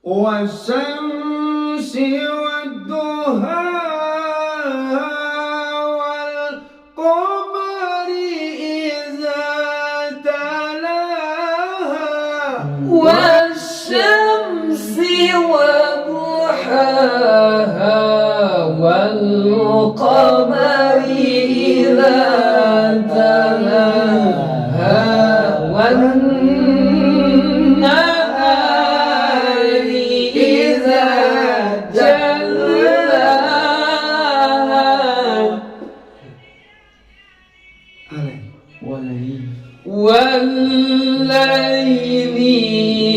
والشمس والضحى والقمر إذا تلاها والشمس وضحاها والقمر إذا تلاها والنهار إذا جلاها والليل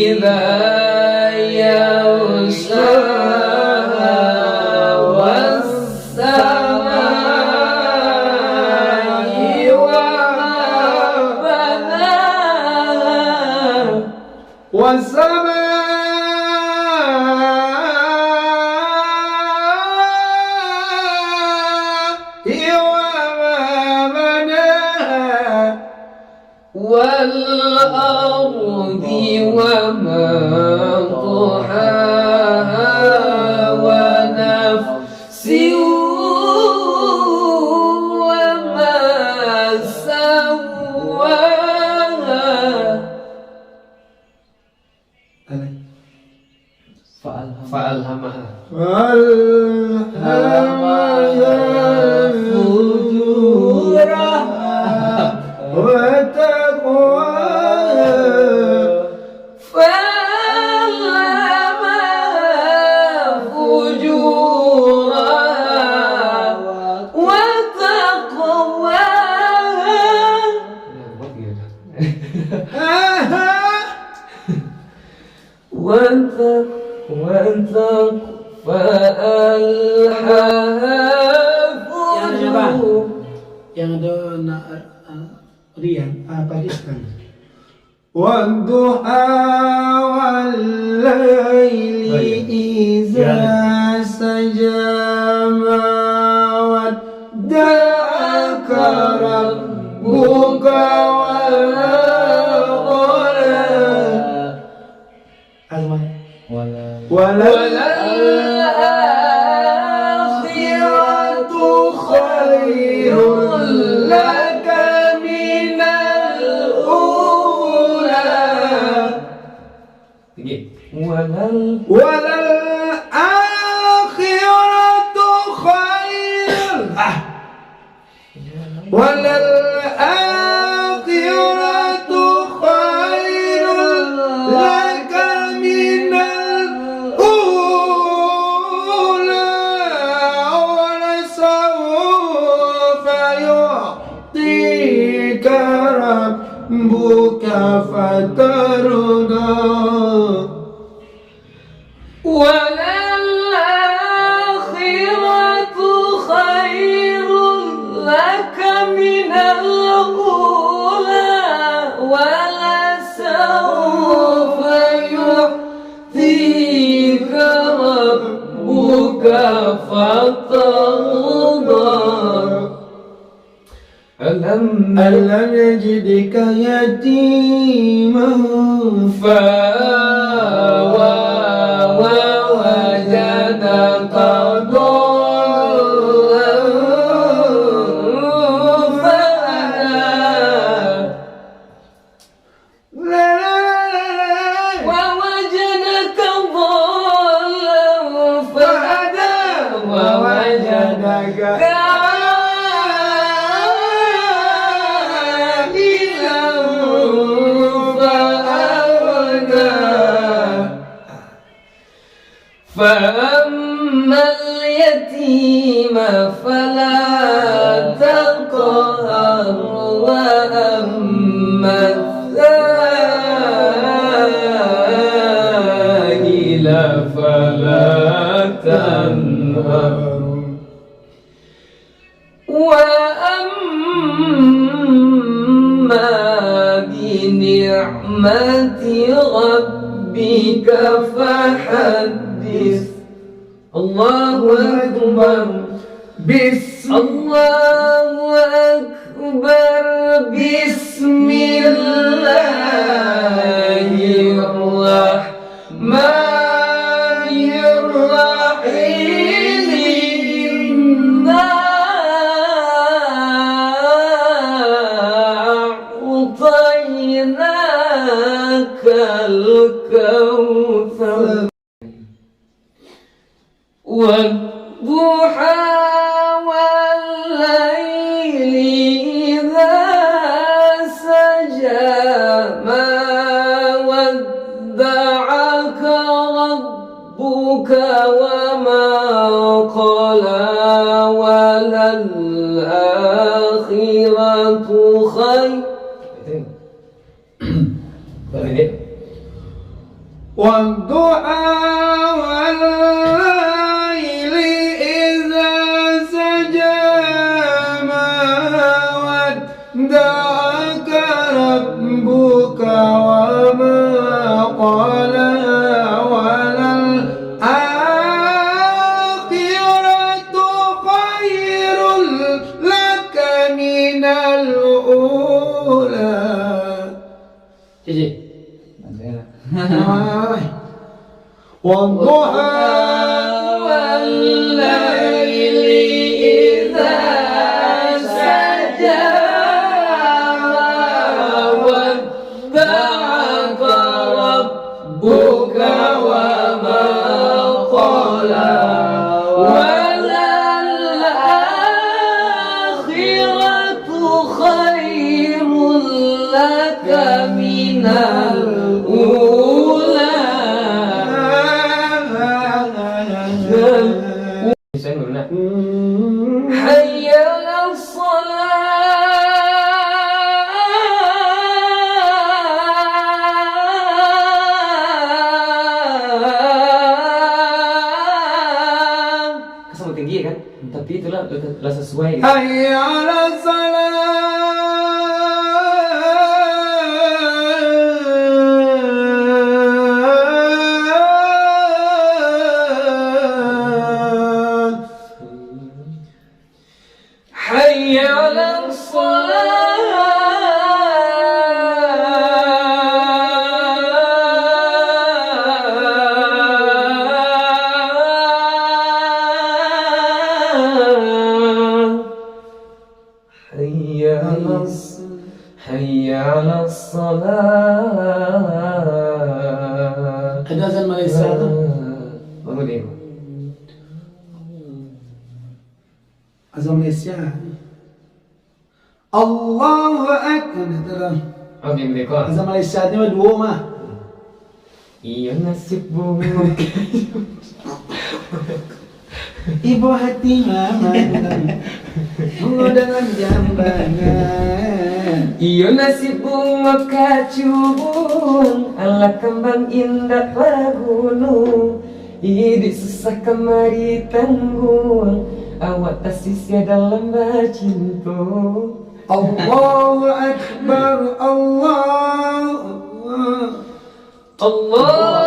إذا يغشاها والسماء وما بناها والأرض وما طحاها ونفس وما سواها فألهمها فجورها وتقواها Yang ada Rian Pakistan. والضحى والليل إذا سجى ما ودعك ربك وللآخرة خير لك من الأولى وللآخرة خير وللآخرة خير لك من الأولى ولسوف يعطيك ربك فترضى وللآخرة خير لك من الأولى ولسوف يعطيك ربك فترضى ألم يجدك يتيما فآوى ووجدك ضالا فهدى ووجدك فأما اليتيم فلا تقهر وأما السائل فلا تنهر وأما بنعمة ربك فحدث الله أكبر الله أكبر بسم الله Bismillahirrahmanirrahim. A'tainakal kautsar والضحى والليل إذا سجى ما ودعك ربك وما قلى وللآخرة خير. والضحى والليل إذا سجى ما ودعك ربك وما قلى وللآخرة خير لك من الأولى. والضحى والليل إذا سجى ما ودعك ربك وما قلى وللآخرة خير لك من الأولى. حي على الصلاة. Kesan tinggi kan? Tapi itulah sesuai. حي على الصلاة. حي على الصلاة. حي على الصلاة. Ada azan Malaysia tu. Bangun dia. Azan Malaysia. Allahu Akbar. Okey, mereka. Azan Malaysia ni mah dua mah. Iya nasib bunga. Ibu hati mama bunga dengan jambangan. Iya nasib bunga kacubung ala kembang indah pada gunung. Hidup susah kemari tanggung, awak tak sia dalam bercinta. Allahu Akbar, Allah. Allah